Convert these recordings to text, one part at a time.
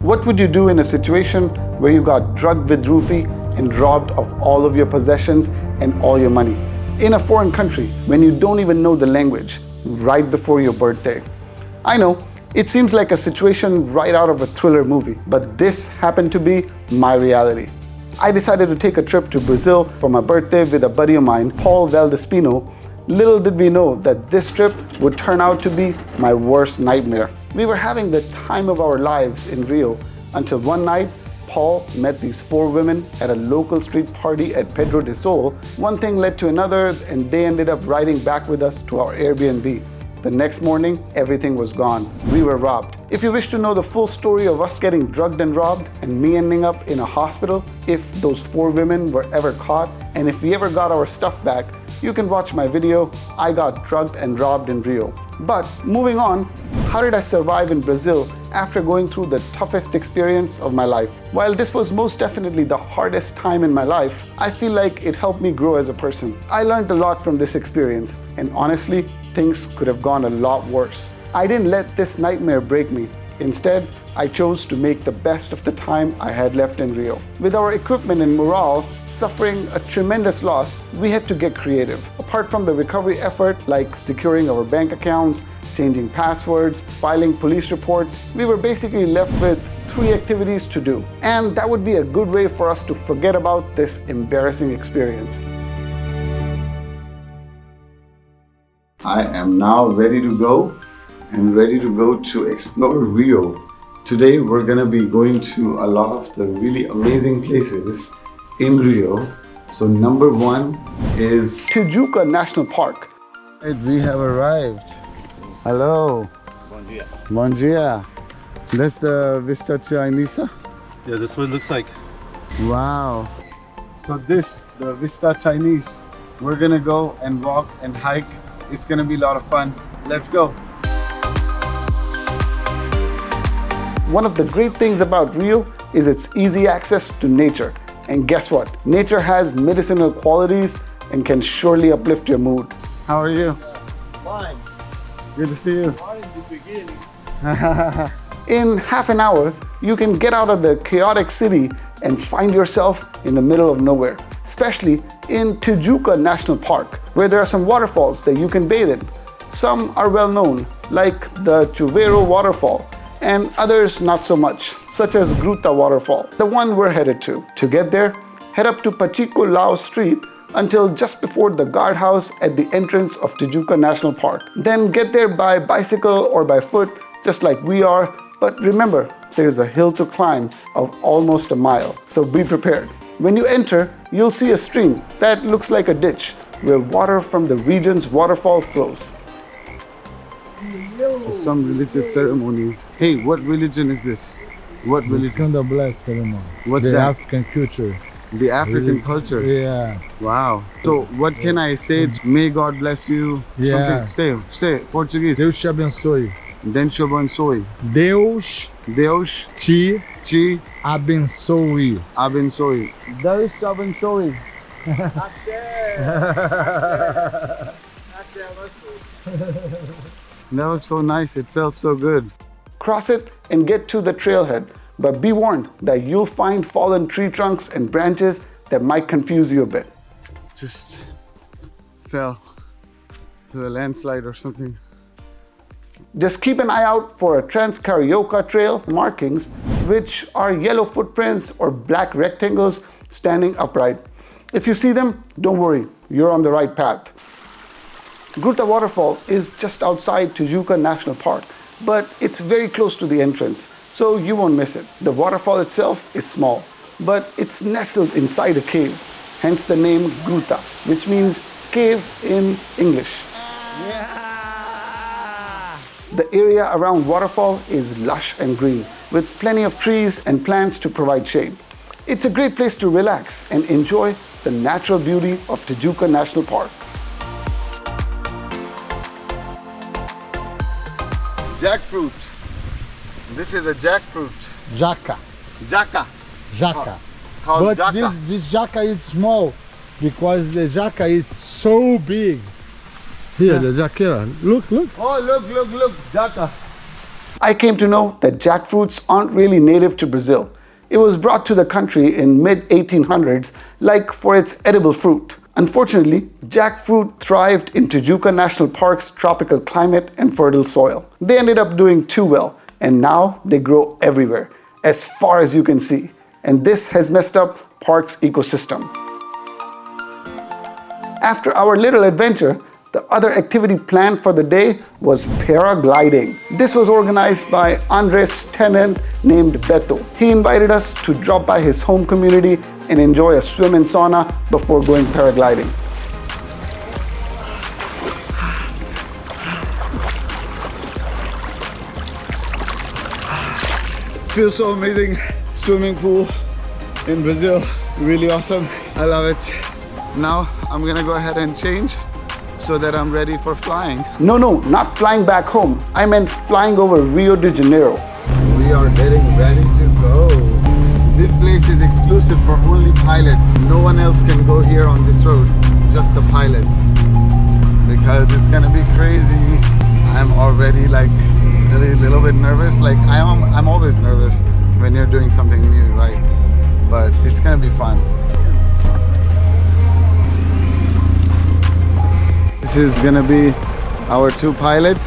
What would you do in a situation where you got drugged with roofie and robbed of all of your possessions and all your money? In a foreign country, when you don't even know the language, right before your birthday. I know, it seems like a situation right out of a thriller movie, but this happened to be my reality. I decided to take a trip to Brazil for my birthday with a buddy of mine, Paul Valdespino. Little did we know that this trip would turn out to be my worst nightmare. We were having the time of our lives in Rio until one night, Paul met these 4 women at a local street party at Pedro de Sol. One thing led to another and they ended up riding back with us to our Airbnb. The next morning, everything was gone. We were robbed. If you wish to know the full story of us getting drugged and robbed and me ending up in a hospital, if those 4 women were ever caught, and if we ever got our stuff back, you can watch my video, I got drugged and robbed in Rio. But moving on, how did I survive in Brazil after going through the toughest experience of my life? While this was most definitely the hardest time in my life, I feel like it helped me grow as a person. I learned a lot from this experience, and honestly, things could have gone a lot worse. I didn't let this nightmare break me. Instead, I chose to make the best of the time I had left in Rio. With our equipment and morale suffering a tremendous loss, we had to get creative. Apart from the recovery effort like securing our bank accounts, changing passwords, filing police reports, we were basically left with 3 activities to do. And that would be a good way for us to forget about this embarrassing experience. I am now ready to go to explore Rio. Today we're gonna be going to a lot of the really amazing places in Rio. So number 1 is Tijuca National Park. We have arrived. Hello. Bom dia. Bom dia. That's the Vista Chinesa? Yeah, that's what it looks like. Wow. So the Vista Chinese. We're gonna go and walk and hike. It's gonna be a lot of fun. Let's go. One of the great things about Rio is its easy access to nature. And guess what? Nature has medicinal qualities and can surely uplift your mood. How are you? Fine. Good to see you. Fine in the beginning. In half an hour, you can get out of the chaotic city and find yourself in the middle of nowhere, especially in Tijuca National Park, where there are some waterfalls that you can bathe in. Some are well known, like the Chuveiro waterfall, and others not so much, such as Gruta waterfall, the one we're headed to. To get there, head up to Pachico Lao Street until just before the guardhouse at the entrance of Tijuca National Park. Then get there by bicycle or by foot, just like we are. But remember, there's a hill to climb of almost a mile, so be prepared. When you enter, you'll see a stream that looks like a ditch where water from the region's waterfall flows. Some religious ceremonies. Hey, what religion is this? What religion? The blessed ceremony. What's the that? African culture. The African culture? Yeah. Wow. So what can I say? It's may God bless you. Yeah. Something. Say it. Portuguese. Deus te abençoe. Deus te abençoe. Deus Deus te te abençoe. abençoe. Deus te abençoe. That was so nice. It felt so good. Cross it and get to the trailhead. But be warned that you'll find fallen tree trunks and branches that might confuse you a bit. Just fell to a landslide or something. Just keep an eye out for a Trans-Carioca Trail markings, which are yellow footprints or black rectangles standing upright. If you see them, don't worry, you're on the right path. Gruta Waterfall is just outside Tijuca National Park, but it's very close to the entrance, so you won't miss it. The waterfall itself is small, but it's nestled inside a cave, hence the name Gruta, which means cave in English. Yeah. The area around waterfall is lush and green, with plenty of trees and plants to provide shade. It's a great place to relax and enjoy the natural beauty of Tijuca National Park. Jackfruit. This is a jackfruit. Jaca. Jaca. Jaca. Called But jaca. this jaca is small because the jaca is so big. Here, the jaca. Look. Oh, look, jaca. I came to know that jackfruits aren't really native to Brazil. It was brought to the country in mid-1800s, like for its edible fruit. Unfortunately, jackfruit thrived in Tijuca National Park's tropical climate and fertile soil. They ended up doing too well, and now they grow everywhere, as far as you can see. And this has messed up park's ecosystem. After our little adventure, the other activity planned for the day was paragliding. This was organized by Andres' tenant named Beto. He invited us to drop by his home community and enjoy a swim and sauna before going paragliding. Feels so amazing. Swimming pool in Brazil, really awesome. I love it. Now I'm gonna go ahead and change so that I'm ready for flying. No, not flying back home. I meant flying over Rio de Janeiro. We are getting ready to go. This place is exclusive for only pilots. No one else can go here on this road, just the pilots. Because it's gonna be crazy. I'm already like really a little bit nervous. Like I'm always nervous when you're doing something new, right? But it's gonna be fun. This is gonna be our two pilots.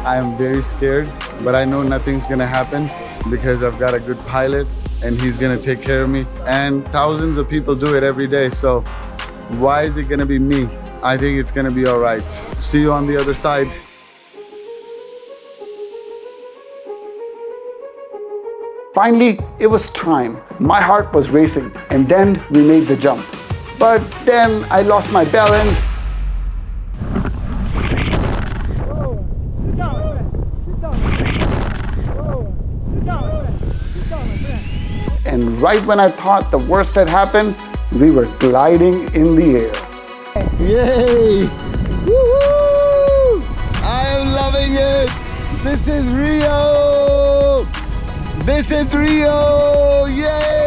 I am very scared, but I know nothing's gonna happen because I've got a good pilot and he's gonna take care of me. And thousands of people do it every day, so why is it gonna be me? I think it's gonna be all right. See you on the other side. Finally, it was time. My heart was racing, and then we made the jump. But then I lost my balance. And right when I thought the worst had happened, we were gliding in the air. Yay! Woo-hoo! I am loving it! This is Rio! This is Rio! Yay!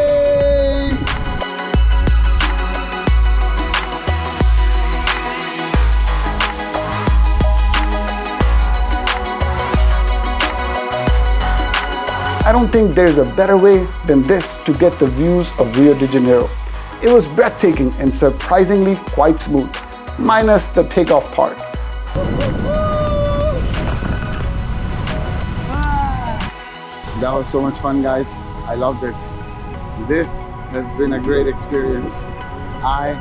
I don't think there's a better way than this to get the views of Rio de Janeiro. It was breathtaking and surprisingly quite smooth, minus the takeoff part. That was so much fun, guys. I loved it. This has been a great experience. I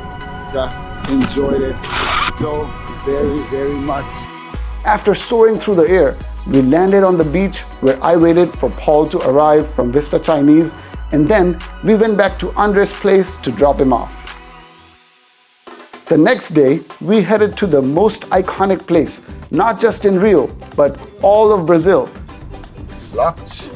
just enjoyed it so very, very much. After soaring through the air, we landed on the beach where I waited for Paul to arrive from Vista Chinese, and then we went back to Andres' place to drop him off. The next day, we headed to the most iconic place, not just in Rio, but all of Brazil. It's locked,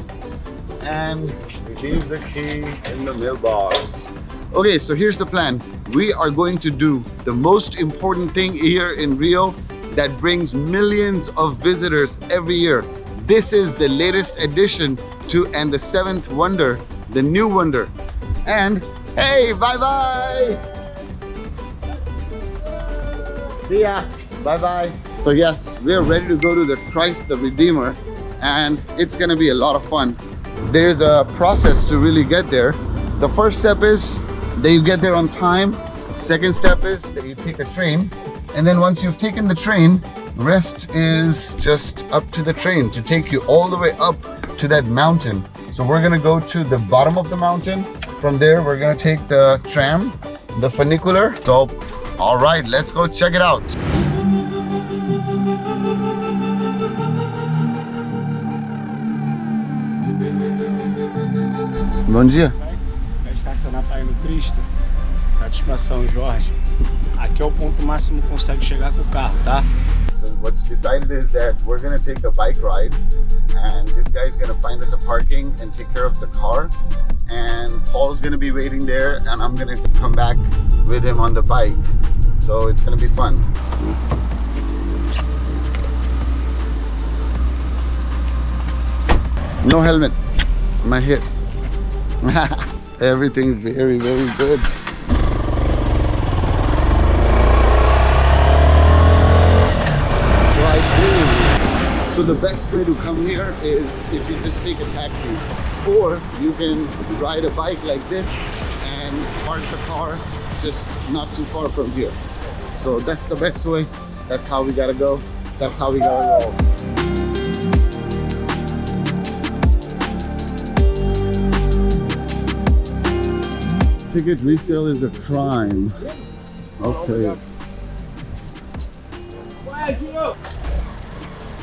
and we leave the key in the mailbox. Okay, so here's the plan. We are going to do the most important thing here in Rio that brings millions of visitors every year. This is the latest addition to and the seventh wonder, the new wonder. And hey, bye-bye! See ya, bye-bye. So yes, we're ready to go to the Christ the Redeemer, and it's gonna be a lot of fun. There's a process to really get there. The first step is that you get there on time. Second step is that you take a train. And then once you've taken the train, rest is just up to the train to take you all the way up to that mountain. So we're gonna go to the bottom of the mountain. From there, we're gonna take the tram, the funicular. So, all right, let's go check it out. Bom dia. Vai estacionar para ir no Cristo. Satisfação, Jorge. Aqui é o ponto máximo que consegue chegar com o carro, tá? So what's decided is that we're gonna take the bike ride, and this guy's gonna find us a parking and take care of the car, and Paul's gonna be waiting there, and I'm gonna come back with him on the bike. So it's gonna be fun. No helmet. My hip. Everything very, very good. Fly 2. So the best way to come here is if you just take a taxi, or you can ride a bike like this and park the car just not too far from here. So that's the best way. That's how we gotta go. That's how we gotta roll. Ticket resale is a crime. Okay.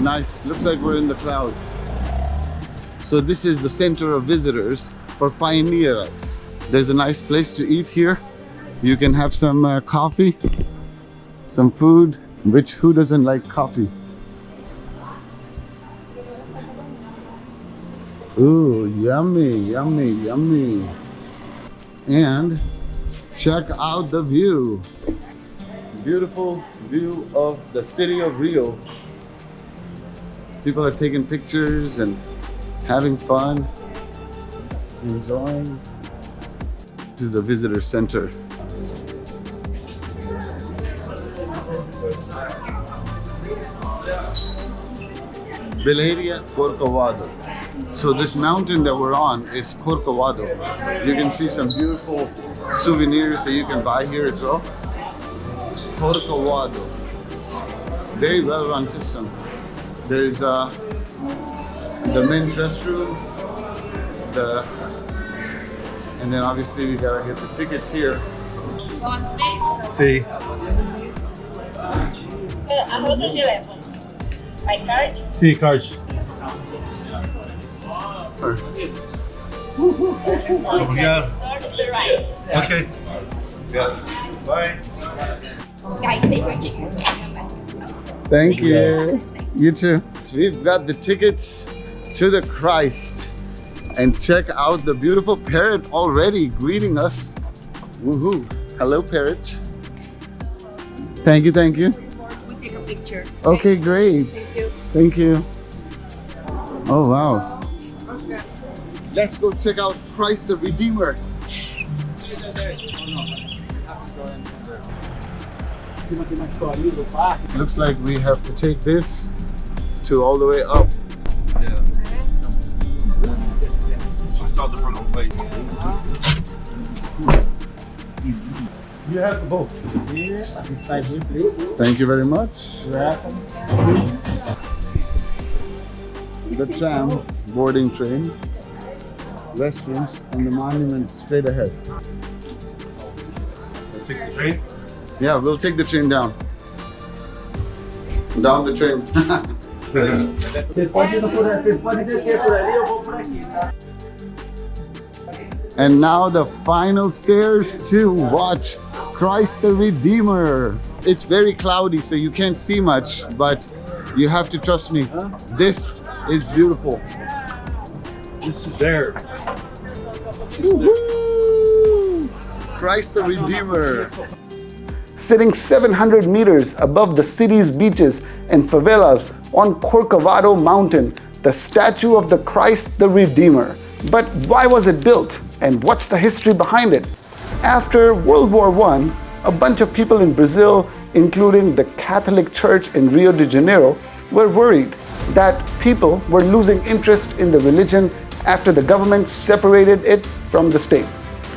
Nice, looks like we're in the clouds. So this is the center of visitors for pioneers. There's a nice place to eat here. You can have some coffee, some food, who doesn't like coffee? Ooh, yummy, yummy, yummy. And check out the view. Beautiful view of the city of Rio. People are taking pictures and having fun, enjoying. This is the visitor center. Belheria Corcovado. So this mountain that we're on is Corcovado. You can see some beautiful souvenirs that you can buy here as well. Corcovado. Very well run system. There's the men's restroom, and then obviously we gotta get the tickets here. See. By card? See, card. Obrigado. Or to the right. Okay. Yes. Bye. Guys, save your chicken. Thank you. You too. We've got the tickets to the Christ. And check out the beautiful parrot already greeting us. Woohoo. Hello, parrot. Thank you, thank you. We'll take a picture. Okay, great. Thank you. Thank you. Oh, wow. Let's go check out Christ the Redeemer. Looks like we have to take this to all the way up. Yeah. She saw the front plate. You have both. Here, beside this. Thank you very much. Welcome. The tram, boarding train, restrooms, and the monument straight ahead. Let's take the train. Yeah, we'll take the train down. Down the train. And now the final stairs to watch Christ the Redeemer. It's very cloudy, so you can't see much, but you have to trust me. This is beautiful. This is there. Woohoo! Christ the Redeemer. Sitting 700 meters above the city's beaches and favelas on Corcovado Mountain, the statue of the Christ the Redeemer. But why was it built? And what's the history behind it? After World War I, a bunch of people in Brazil, including the Catholic Church in Rio de Janeiro, were worried that people were losing interest in the religion after the government separated it from the state.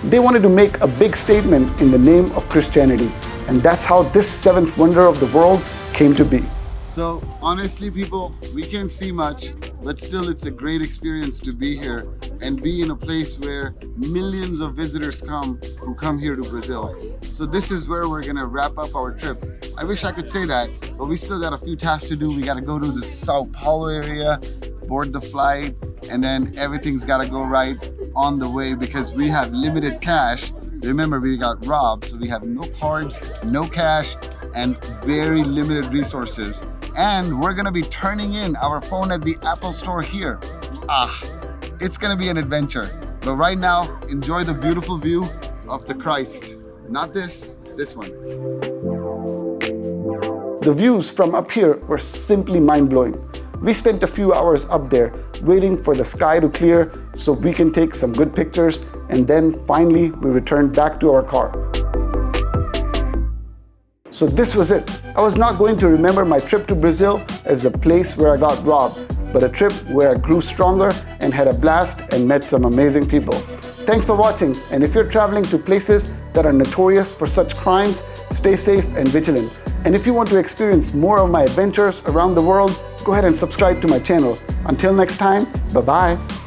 They wanted to make a big statement in the name of Christianity. And that's how this seventh wonder of the world came to be. So honestly, people, we can't see much, but still it's a great experience to be here and be in a place where millions of visitors who come here to Brazil. So this is where we're gonna wrap up our trip. I wish I could say that, but we still got a few tasks to do. We gotta go to the Sãopaulo area, board the flight, and then everything's gotta go right on the way because we have limited cash. Remember, we got robbed, so we have no cards, no cash, and very limited resources. And we're gonna be turning in our phone at the Apple store here. It's gonna be an adventure. But right now, enjoy the beautiful view of the Christ. Not this one. The views from up here were simply mind-blowing. We spent a few hours up there waiting for the sky to clear so we can take some good pictures, and then finally we returned back to our car. So this was it. I was not going to remember my trip to Brazil as the place where I got robbed, but a trip where I grew stronger and had a blast and met some amazing people. Thanks for watching, and if you're traveling to places that are notorious for such crimes, stay safe and vigilant. And if you want to experience more of my adventures around the world, go ahead and subscribe to my channel. Until next time, bye-bye.